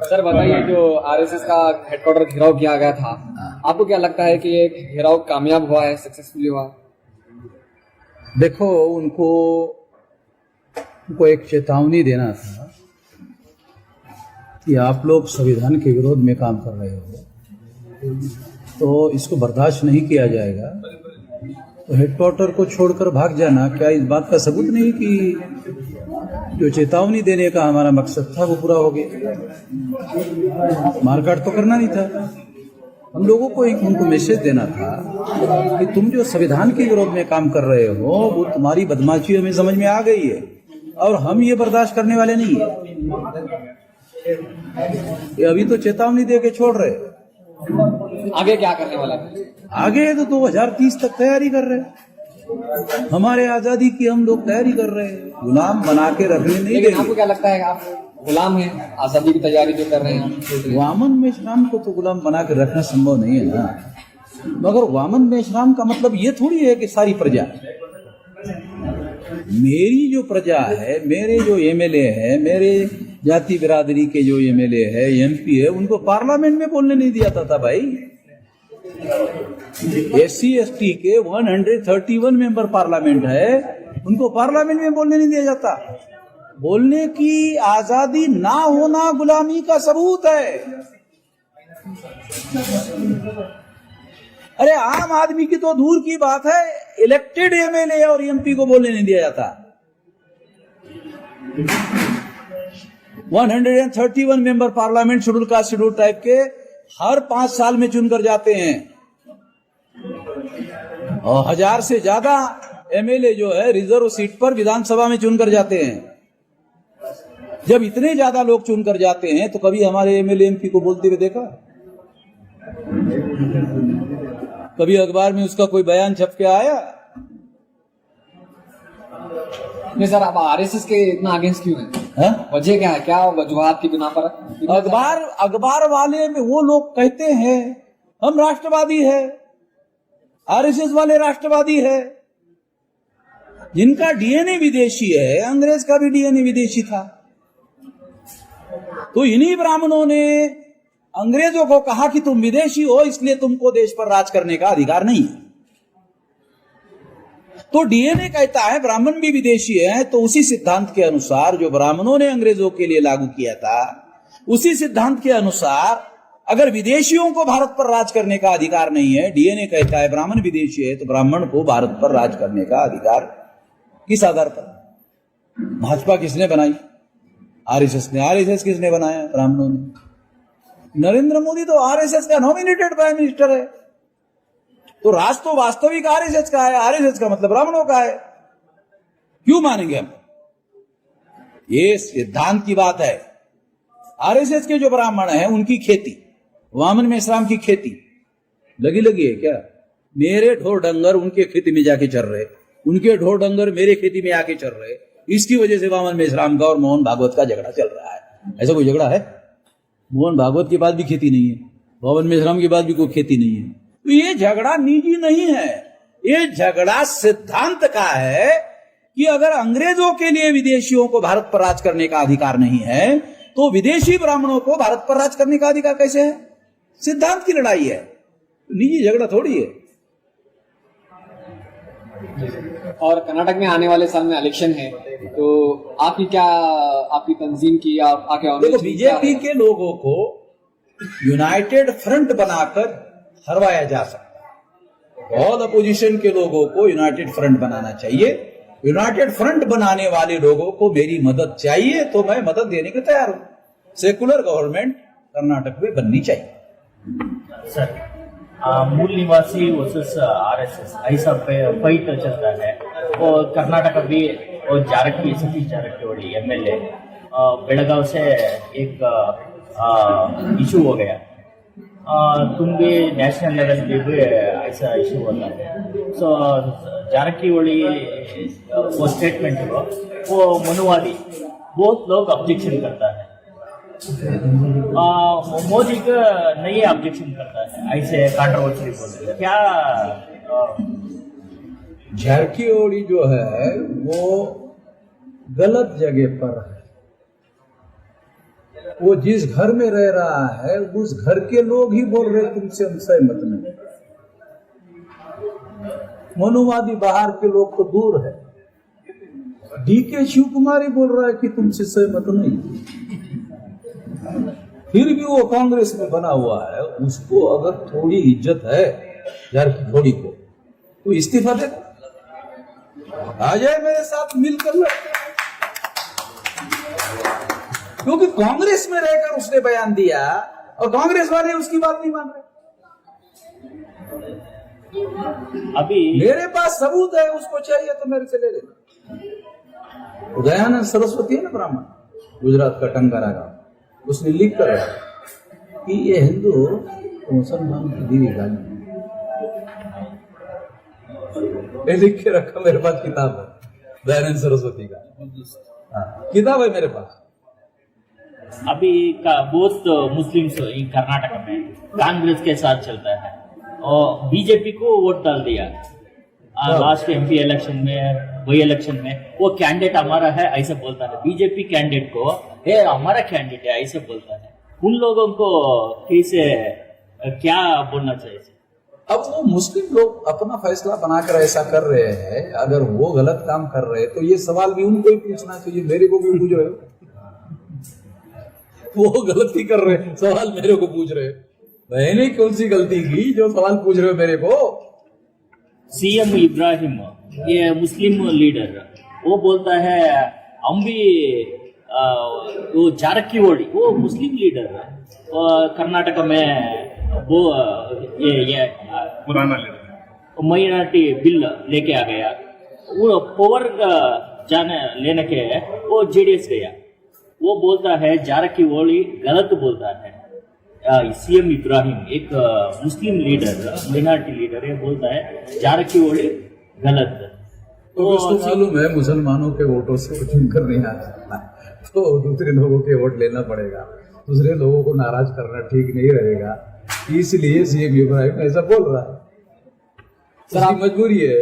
Sir बताइए, जो RSS का हेडक्वार्टर घेराव किया गया था, आपको क्या लगता है कि ये घेराव कामयाब हुआ है, सक्सेसफुली हुआ? देखो, उनको एक चेतावनी देना था कि आप लोग संविधान के विरोध में काम कर रहे हो, तो इसको बर्दाश्त नहीं किया जाएगा। तो हेडक्वार्टर को छोड़कर भाग जाना क्या इस बात का सबूत नहीं कि जो चेतावनी देने का हमारा मकसद था वो पूरा हो गया? मारकाट तो करना नहीं था। हम लोगों को एक उनको मैसेज देना था कि तुम जो संविधान के विरोध में काम कर रहे हो वो तुम्हारी बदमाशी हमें समझ में आ गई है और हम ये बर्दाश्त करने वाले नहीं है। ये अभी तो चेतावनी दे के छोड़ रहे, आगे क्या करने वाला है? आगे तो 2030 तक तैयारी कर रहे हैं। हमारे आजादी की हम लोग तैयारी कर रहे हैं, गुलाम बना के रखने नहीं लेकिन देंगे। आपको क्या लगता है, आप गुलाम हैं? आजादी की तैयारी जो कर रहे हैं, वामन मेश्राम को तो गुलाम बना के रखना संभव नहीं है ना। मगर वामन मेश्राम का मतलब ये थोड़ी है कि सारी प्रजा, मेरी जो प्रजा है, मेरे जो एमएलए है, मेरे जाति बिरादरी के जो एमएलए है, एमपी है, उनको पार्लियामेंट में बोलने नहीं दिया था भाई। SC ST के 131 मेंबर पार्लियामेंट है, उनको पार्लियामेंट में बोलने नहीं दिया जाता। बोलने की आजादी ना होना गुलामी का सबूत है। अरे आम आदमी की तो दूर की बात है, इलेक्टेड एमएलए और एमपी को बोलने नहीं दिया जाता। 131 member parliament schedule caste schedule type के हर 5 साल में चुनकर जाते हैं और 1000 से ज्यादा एमएलए जो है रिजर्व सीट पर विधानसभा में चुनकर जाते हैं। जब इतने ज्यादा लोग चुनकर जाते हैं तो कभी हमारे एमएलए एमपी को बोलते हुए देखा? कभी अखबार में उसका कोई बयान छप के आया? नहीं सर, आप आरएसएस के इतना अगेंस्ट क्यों हैं? वजह क्या है? क्या वजूहात की बिना पर? अखबार वाले में वो लोग कहते हैं हम राष्ट्रवादी है, आरएसएस वाले राष्ट्रवादी है। जिनका डीएनए विदेशी है, अंग्रेज का भी डीएनए विदेशी था, तो इन्हीं ब्राह्मणों ने अंग्रेजों को कहा कि तुम विदेशी हो इसलिए तुमको देश पर राज करने का अधिकार नहीं है। तो डीएनए कहता है ब्राह्मण भी विदेशी है, तो उसी सिद्धांत के अनुसार जो ब्राह्मणों ने अंग्रेजों के लिए लागू किया था, उसी सिद्धांत के अनुसार अगर विदेशियों को भारत पर राज करने का अधिकार नहीं है, डीएनए कहता है ब्राह्मण विदेशी है, तो ब्राह्मण को भारत पर राज करने का अधिकार किस आधार पर? भाजपा किसने बनाई? आरएसएस ने। आरएसएस किसने बनाया? ब्राह्मणों ने। नरेंद्र मोदी तो आरएसएस का नॉमिनेटेड प्राइम मिनिस्टर है, तो राज तो वास्तविक आरएसएस का है, आरएसएस का मतलब ब्राह्मणों का है। क्यों मानेंगे हम? ये सिद्धांत की बात है। आरएसएस के जो ब्राह्मण हैं उनकी खेती, वामन मेश्राम की खेती लगी है क्या? मेरे ढोर डंगर उनके खेती में जाके चल रहे, उनके ढोर डंगर मेरे खेती में आके चल रहे। इसकी वजह से वामन मेश्राम का और मोहन भागवत का झगड़ा चल रहा है। ऐसा कोई झगड़ा है? मोहन भागवत के बाद भी खेती नहीं है, वामन मेश्राम के बाद भी कोई खेती नहीं है। तो ये झगड़ा निजी नहीं है, ये झगड़ा सिद्धांत का है कि अगर अंग्रेजों के लिए विदेशियों को भारत पर राज करने का अधिकार नहीं है, तो विदेशी ब्राह्मणों को भारत पर राज करने का अधिकार कैसे है? सिद्धांत की लड़ाई है, निजी झगड़ा थोड़ी है। और कर्नाटक में आने वाले साल में इलेक्शन है, तो आपकी तंजीम की या देखो, बीजेपी के लोगों को यूनाइटेड फ्रंट बनाकर हरवाया जा सकता है। ऑल अपोजिशन के लोगों को यूनाइटेड फ्रंट बनाना चाहिए। यूनाइटेड फ्रंट बनाने वाले लोगों को मेरी मदद चाहिए, तो मैं मदद देने के तैयार हूं। सेकुलर गवर्नमेंट कर्नाटक में बननी चाहिए। सर, मूल निवासी वर्सेस आरएसएस ऐसा फाइट चलता है, और कर्नाटक भी और सतीश जारकिहोली एमएलए बेळगाव से एक इशू हो गया। तुम भी नेशनल लेवल पे भी ऐसा इशू होता है। सो जारकिहोली वो स्टेटमेंट वो मनुवादी बहुत लोग ऑब्जेक्शन करता है, मोदी का नहीं ऑब्जेक्शन करता है, ऐसे कंट्रोवर्सी बोलते हैं क्या? जारकिहोली जो है वो गलत जगह पर है। वो जिस घर में रह रहा है उस घर के लोग ही बोल रहे तुमसे हम सहमत नहीं। मनुवादी बाहर के लोग तो दूर है। डीके शिव कुमार ही बोल रहा है कि तुमसे सहमत नहीं, फिर भी वो कांग्रेस में बना हुआ है। उसको अगर थोड़ी इज्जत है यार की थोड़ी को, तो इस्तीफा दे, आ जाए मेरे साथ मिलकर लड़के। क्योंकि कांग्रेस में रहकर उसने बयान दिया और कांग्रेस वाले उसकी बात नहीं मान रहे। अभी मेरे पास सबूत है, उसको चाहिए तो मेरे से ले लेना। दयानंद सरस्वती है ना ब्राह्मण, गुजरात का टंकारा गांव, उसने लिख कर रखा कि ये हिंदू मुसलमान की दी गाली, ये लिख के रखा। मेरे पास किताब है दयानंद सरस्वती का, किताब है मेरे पास। अभी का बहुत मुस्लिम्स कर्नाटक में कांग्रेस के साथ चलता है और बीजेपी को वोट डाल दिया। लास्ट एमपी इलेक्शन में, वही इलेक्शन में वो कैंडिडेट हमारा है ऐसे बोलता है, बीजेपी कैंडिडेट को ये हमारा कैंडिडेट है ऐसे बोलता है। उन लोगों को कैसे क्या बोलना चाहिए? अब वो मुस्लिम लोग अपना फैसला बनाकर ऐसा कर रहे हैं, अगर वो गलत काम कर रहे हैं तो ये सवाल भी उनको ही पूछना चाहिए, मेरे को भी पूछ रहे हो। वो गलती कर रहे हैं, सवाल मेरे को पूछ रहे हो। मैंने कौन सी गलती की जो सवाल पूछ रहे हो मेरे को? सीएम इब्राहिम, ये मुस्लिम लीडर, वो बोलता है हम भी वो जारकीहोली, वो मुस्लिम लीडर कर्नाटक में वो ये पुराना लीडर माइनॉरिटी बिल लेके आ गया। वो पावर जाने लेने के वो जेडीएस गया। वो बोलता है जारकीहोली गलत बोलता है। सीएम इब्राहिम एक मुस्लिम लीडर, माइनॉरिटी लीडर है, बोलता है जारकीहोली गलत। तो उसको मालूम है मुसलमानों के वोटों से कुछ कर नहीं आ सकता, तो दूसरे लोगों के वोट लेना पड़ेगा। दूसरे लोगों को नाराज करना ठीक नहीं रहेगा, इसलिए सीएम इब्राहिम ऐसा बोल रहा है। सर आप मजबूरी है।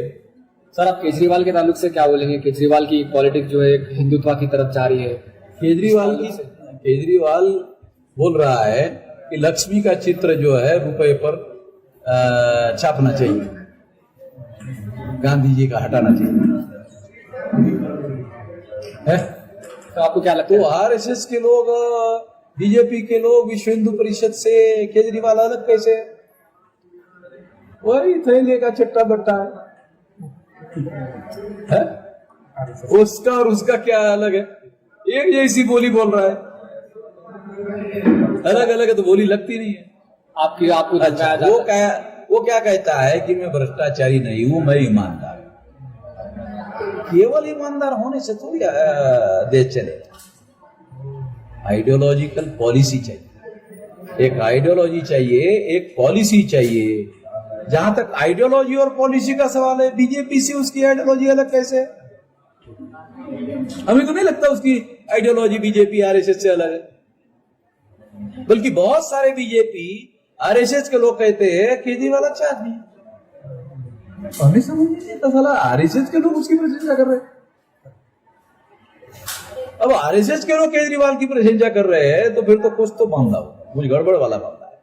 सर आप केजरीवाल के ताल्लुक से क्या बोलेंगे? केजरीवाल की पॉलिटिक्स जो है एक हिंदुत्व की तरफ जा रही है। केजरीवाल बोल रहा है कि लक्ष्मी का चित्र जो है रुपए पर छापना चाहिए, गांधी जी का हटाना चाहिए है? तो आपको क्या लगता है? तो आरएसएस के लोग, बीजेपी के लोग, विश्व हिंदू परिषद से केजरीवाल अलग कैसे? वही थैले का चट्टा बट्टा है? उसका और उसका क्या अलग है? एक जैसी बोली बोल रहा है, अलग अलग है तो बोली लगती नहीं है। आपको अच्छा, वो क्या कहता है कि मैं भ्रष्टाचारी नहीं हूं, मैं ईमानदार। केवल ईमानदार होने से थोड़ी देश चलेगा। आइडियोलॉजिकल पॉलिसी चाहिए, एक आइडियोलॉजी चाहिए, एक पॉलिसी चाहिए। जहां तक आइडियोलॉजी और पॉलिसी का सवाल है, बीजेपी से उसकी आइडियोलॉजी अलग कैसे? हमें तो नहीं लगता उसकी आइडियोलॉजी बीजेपी आरएसएस से अलग है। बल्कि बहुत सारे बीजेपी आरएसएस के लोग कहते हैं केजरीवाल अच्छा आदमी है। हमें समझ नहीं आता साला आरएसएस के लोग उसकी प्रशंसा कर रहे हैं। अब आरएसएस के लोग केजरीवाल की प्रशंसा कर रहे हैं तो फिर तो कुछ तो मामला होगा, कुछ गड़बड़ वाला मामला है।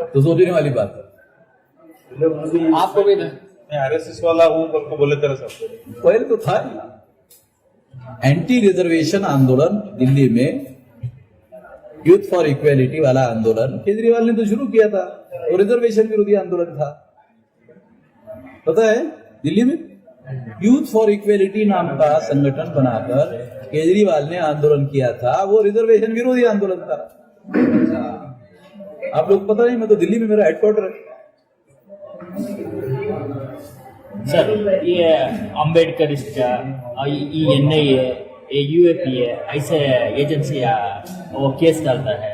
तो सोचने वाली बात है। आपको भी मैं आरएसएस वाला हूँ बोल को बोले तेरे सब पहले तो था एंटी रिजर्वेशन आंदोलन दिल्ली में, यूथ फॉर इक्वेलिटी वाला आंदोलन केजरीवाल ने तो शुरू किया था, और रिजर्वेशन विरोधी आंदोलन था। पता है दिल्ली में यूथ फॉर इक्वेलिटी नाम का संगठन बनाकर केजरीवाल ने आंदोलन किया था, वो रिजर्वेशन विरोधी आंदोलन था। आप लोग पता नहीं, मैं तो दिल्ली में मेरा हेडक्वार्टर है। सर ये अम्बेडकरिस्ट, एनआईए, यूएपीए ऐसे एजेंसियां वो केस डालता है,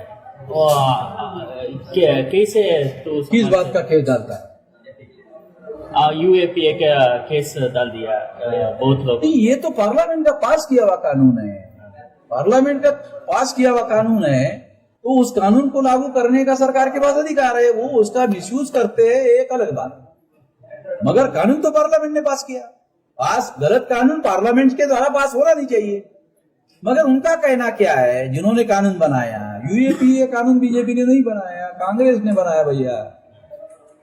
कैसे? तो किस बात का केस डालता है? यूएपीए का केस डाल दिया बहुत लोग। ये तो पार्लियामेंट का पास किया हुआ कानून है, पार्लियामेंट का पास किया हुआ कानून है, तो उस कानून को लागू करने का सरकार के पास अधिकार है। वो उसका मिसयूज करते हैं, एक अलग बात, मगर कानून तो पार्लियामेंट ने पास किया। पास गलत कानून पार्लियामेंट के द्वारा पास होना नहीं चाहिए। मगर उनका कहना क्या है, जिन्होंने कानून बनाया, यूएपीए कानून बीजेपी ने नहीं बनाया, कांग्रेस ने बनाया भैया।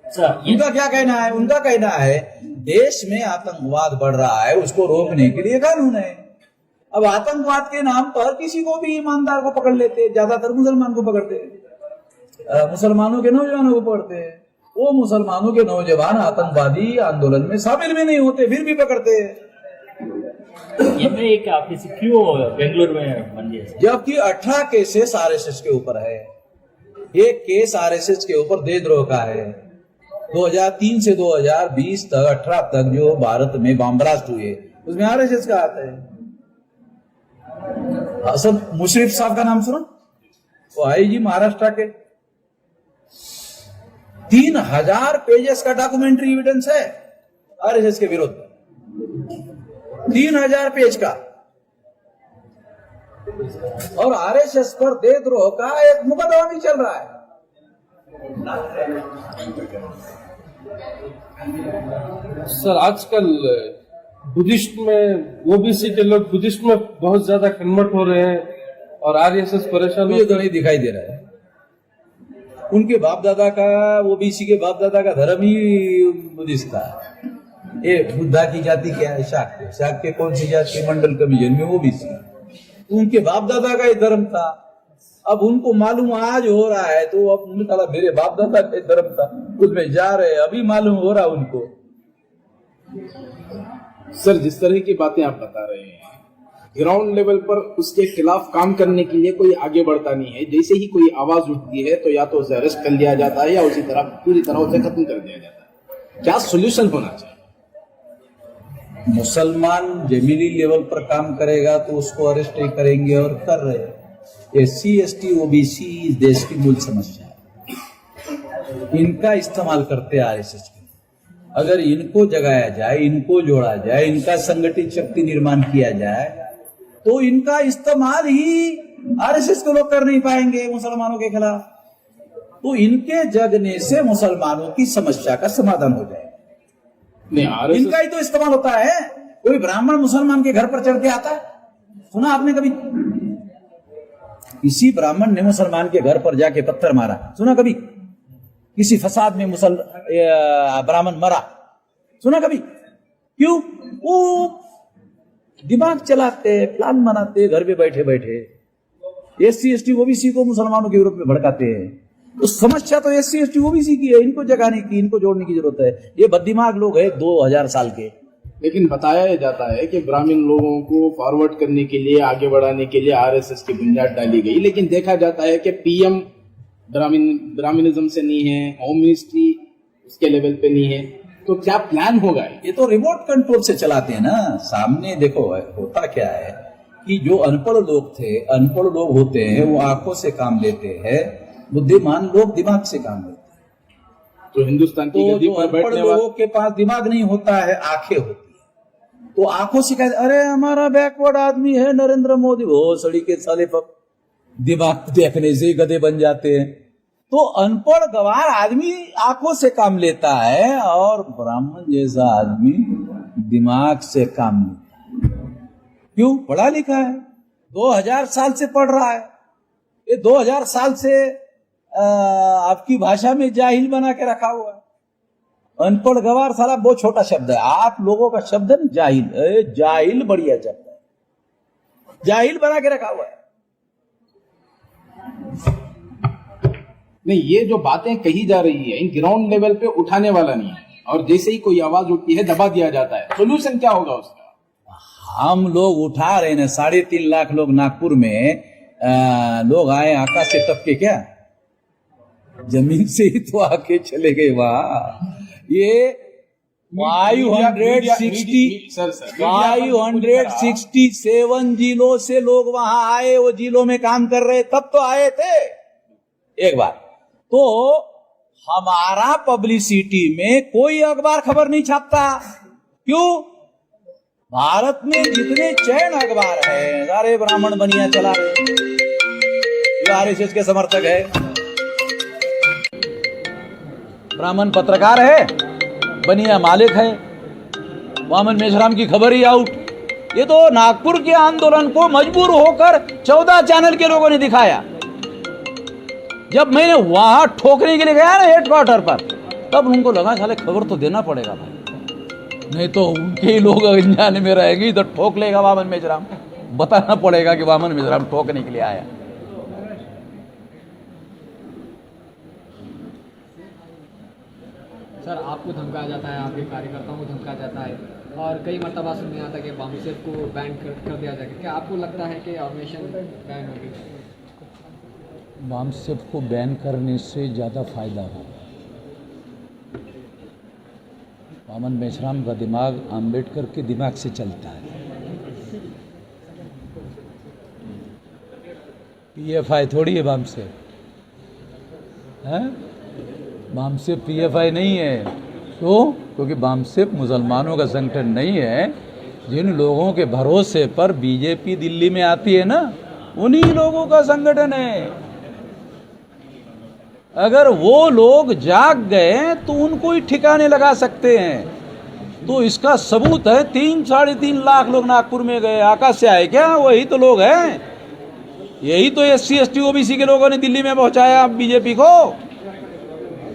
सर ये उनका क्या कहना है? उनका कहना है देश में आतंकवाद बढ़ रहा है, उसको रोकने के लिए कानून है। अब आतंकवाद के नाम पर किसी को भी ईमानदार को पकड़ लेते, ज्यादातर मुसलमान को पकड़ते, मुसलमानों के नौजवानों को पकड़ते हैं। वो मुसलमानों के नौजवान आतंकवादी आंदोलन में शामिल भी नहीं होते, फिर भी पकड़ते हैं। ये में एक ऑफिस क्यों बेंगलुरु में बन गया? जबकि 18 केसेस आरएसएस के ऊपर है। एक केस आरएसएस के ऊपर देशद्रोह का है। 2003 से 2020 तक 18 तक जो भारत में बम ब्लास्ट हुए उसमें आरएसएस का आता है। हसन मुशर्रफ साहब का नाम सुना? वो आईजी महाराष्ट्र के 3000 पेजेस का डॉक्यूमेंट्री एविडेंस है आरएसएस के विरुद्ध। 3000 पेज का। और आरएसएस पर देशद्रोह का एक मुकदमा भी चल रहा है। सर आजकल बुद्धिस्ट में ओबीसी के लोग बुद्धिस्ट में बहुत ज्यादा कन्वर्ट हो रहे हैं और आरएसएस परेशान मुझे तो नहीं दिखाई दे रहा है। उनके बाप दादा का, ओबीसी के बाप दादा का धर्म ही बुद्धिस्ट था। ये बुद्धा की जाति क्या है? शाक्य। शाक्य कौन सी जाति? मंडल कमीजन में ओबीसी। उनके बाप दादा का ये धर्म था। अब उनको मालूम आज हो रहा है तो अब उन्होंने कहा मेरे बाप दादा का धर्म था, उसमें जा रहे हैं, अभी मालूम हो रहा उनको। सर जिस तरह की बातें आप बता रहे हैं, ग्राउंड लेवल पर उसके खिलाफ काम करने के लिए कोई आगे बढ़ता नहीं है। जैसे ही कोई आवाज उठती है तो या तो उसे अरेस्ट कर लिया जाता है या उसी तरह पूरी तरह उसे खत्म कर दिया जाता है। क्या सोल्यूशन होना चाहिए? मुसलमान जमीनी लेवल पर काम करेगा तो उसको अरेस्ट नहीं करेंगे, और कर रहे हैं। SC ST OBC इस देश की मूल समस्या है। इनका इस्तेमाल करते आरएसएस के। अगर इनको जगाया जाए, इनको जोड़ा जाए, इनका संगठित शक्ति निर्माण किया जाए तो इनका इस्तेमाल ही आरएसएस के लोग कर नहीं पाएंगे मुसलमानों के खिलाफ। तो इनके जगने से मुसलमानों की समस्या का समाधान हो जाएगा। नहीं, इनका ही तो इस्तेमाल होता है। कोई ब्राह्मण मुसलमान के घर पर चढ़ के आता है? सुना आपने कभी? किसी ब्राह्मण ने मुसलमान के घर पर जाके पत्थर मारा, सुना कभी? किसी फसाद में ब्राह्मण मरा, सुना कभी? क्यों? वो दिमाग चलाते, प्लान बनाते घर पे बैठे बैठे। SC ST OBC को मुसलमानों के विरोध में भड़काते हैं। तो समस्या तो SC ST OBC की है, इनको जगाने की, इनको जोड़ने की जरूरत है। ये बददिमाग लोग हैं 2000 साल के। लेकिन बताया जाता है कि ग्रामीण लोगों को फॉरवर्ड करने के लिए, आगे बढ़ाने के लिए आरएसएस की बुनियाद डाली गई। लेकिन देखा जाता है कि पीएम ब्राह्मणिज्म से नहीं है, होम मिनिस्ट्री उसके लेवल पे नहीं है। तो क्या प्लान होगा? ये तो रिमोट कंट्रोल से चलाते हैं ना। सामने देखो होता क्या है कि जो अनपढ़ लोग थे, अनपढ़ लोग होते हैं, वो आंखों से काम लेते हैं, बुद्धिमान लोग दिमाग से काम लेते हैं। तो हिंदुस्तान की तो गद्दी जो पर अनपढ़ बैठने लोगों के पास दिमाग नहीं होता है, आंखें होती है। तो आंखों से कहते अरे हमारा बैकवर्ड आदमी है नरेंद्र मोदी, वो सड़ी के साले पर दिमाग देखने से गधे बन जाते हैं। तो अनपढ़ गवार आदमी आंखों से काम लेता है और ब्राह्मण जैसा आदमी दिमाग से काम लेता है। क्यों? पढ़ा लिखा है, 2000 साल से पढ़ रहा है। ये 2000 साल से आपकी भाषा में जाहिल बना के रखा हुआ है। अनपढ़ गवार साला बहुत छोटा शब्द है। आप लोगों का शब्द है जाहिल। जाहिल बढ़िया शब्द है, जाहिल बना के रखा हुआ है। नहीं, ये जो बातें कही जा रही है इन ग्राउंड लेवल पे उठाने वाला नहीं है, और जैसे ही कोई आवाज उठती है दबा दिया जाता है। सोल्यूशन क्या होगा उसका? हम लोग उठा रहे हैं। 3.5 लाख लोग नागपुर में लोग आए आकाश से टपके, क्या जमीन से ही तो आके चले गए वहां। ये 567 जिलों से लोग वहां आए, वो जिलों में काम कर रहे, तब तो आए थे एक बार। तो हमारा पब्लिसिटी में कोई अखबार खबर नहीं छापता। क्यों? भारत में जितने चैन अखबार है सारे ब्राह्मण बनिया चला रहे, जो आरएसएस के समर्थक है। ब्राह्मण पत्रकार है, बनिया मालिक है। वामन मेश्राम की खबर ही आउट, ये तो नागपुर के आंदोलन को मजबूर होकर 14 चैनल के लोगों ने दिखाया। जब मैंने वहां ठोकने के लिए गया ना हेडक्वार्टर पर, तब उनको लगा साले खबर तो देना पड़ेगा भाई, नहीं तो उनके ही लोग अनजाने में रहेंगे, इधर ठोक लेगा वामन मेश्राम, बताना पड़ेगा कि वामन मेश्राम ठोकने के लिए आया। सर आपको धमकाया जाता है, आपके कार्यकर्ताओं को धमकाया जाता है और कई मरतबा सुनने आता है कि बामसेफ को बैन कर दिया जाएगा। क्या आपको लगता है कि ऑर्गेनाइजेशन बैन होगी? बामसेफ को बैन करने से ज़्यादा फायदा होगा। वामन मेश्राम का दिमाग आम्बेडकर के दिमाग से चलता है। पीएफआई थोड़ी है बामसेफ, है बामसेफ पीएफआई नहीं है। क्यों? क्योंकि बामसेफ मुसलमानों का संगठन नहीं है। जिन लोगों के भरोसे पर बीजेपी दिल्ली में आती है ना, उन्हीं लोगों का संगठन है। अगर वो लोग जाग गए तो उनको ही ठिकाने लगा सकते हैं। तो इसका सबूत है 3-3.5 लाख लोग नागपुर में गए। आकाश से आए क्या? वही तो लोग हैं। यही तो SC ST OBC के लोगों ने दिल्ली में पहुंचाया बीजेपी को।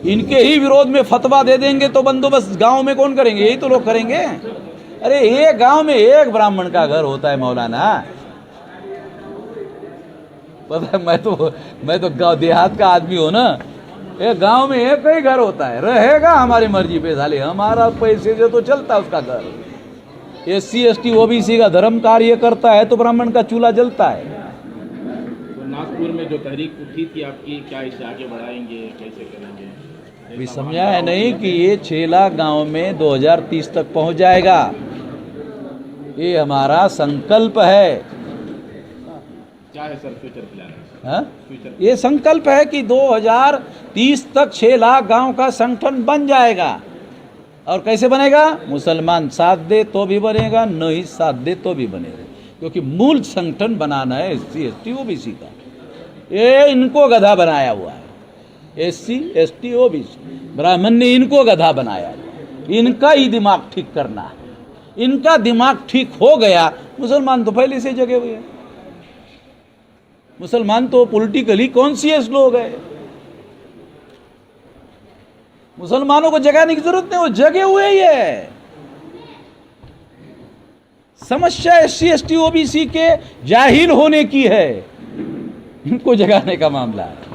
इनके ही विरोध में फतवा दे देंगे तो बंदोबस्त गांव में कौन करेंगे? यही तो लोग करेंगे। अरे एक गांव में एक ब्राह्मण का घर होता है मौलाना। पता है, मैं तो गांव देहात का आदमी हूं ना। एक गांव में एक ही घर होता है, रहेगा हमारी मर्जी पे, साले हमारा पैसे से तो चलता है उसका घर। SC ST OBC का धर्म कार्य करता है तो ब्राह्मण का चूल्हा जलता है। तो नागपुर में जो तहरीक उठी थी आपकी, क्या इसे आगे बढ़ाएंगे, कैसे करेंगे? अभी समझा है नहीं कि ये 6 लाख गांव में 2030 तक पहुंच जाएगा। ये हमारा संकल्प है। क्या है सर फ्यूचर प्लान? हाँ? ये संकल्प है कि 2030 तक 6 लाख गांव का संगठन बन जाएगा। और कैसे बनेगा? मुसलमान साथ दे तो भी बनेगा, नहीं साथ दे तो भी बनेगा। क्योंकि मूल संगठन बनाना है SC ST OBC का। ये इनको गधा बनाया हुआ है। SC ST OBC ब्राह्मण ने इनको गधा बनाया है। इनका ही दिमाग ठीक करना है। इनका दिमाग ठीक हो गया, मुसलमान तो पहले से जगे हुए हैं। मुसलमान तो पॉलिटिकली कॉन्शियस लोग हैं। मुसलमानों को जगाने की जरूरत नहीं, वो जगे हुए ही है। समस्या SC ST OBC के जाहिल होने की है, इनको जगाने का मामला है।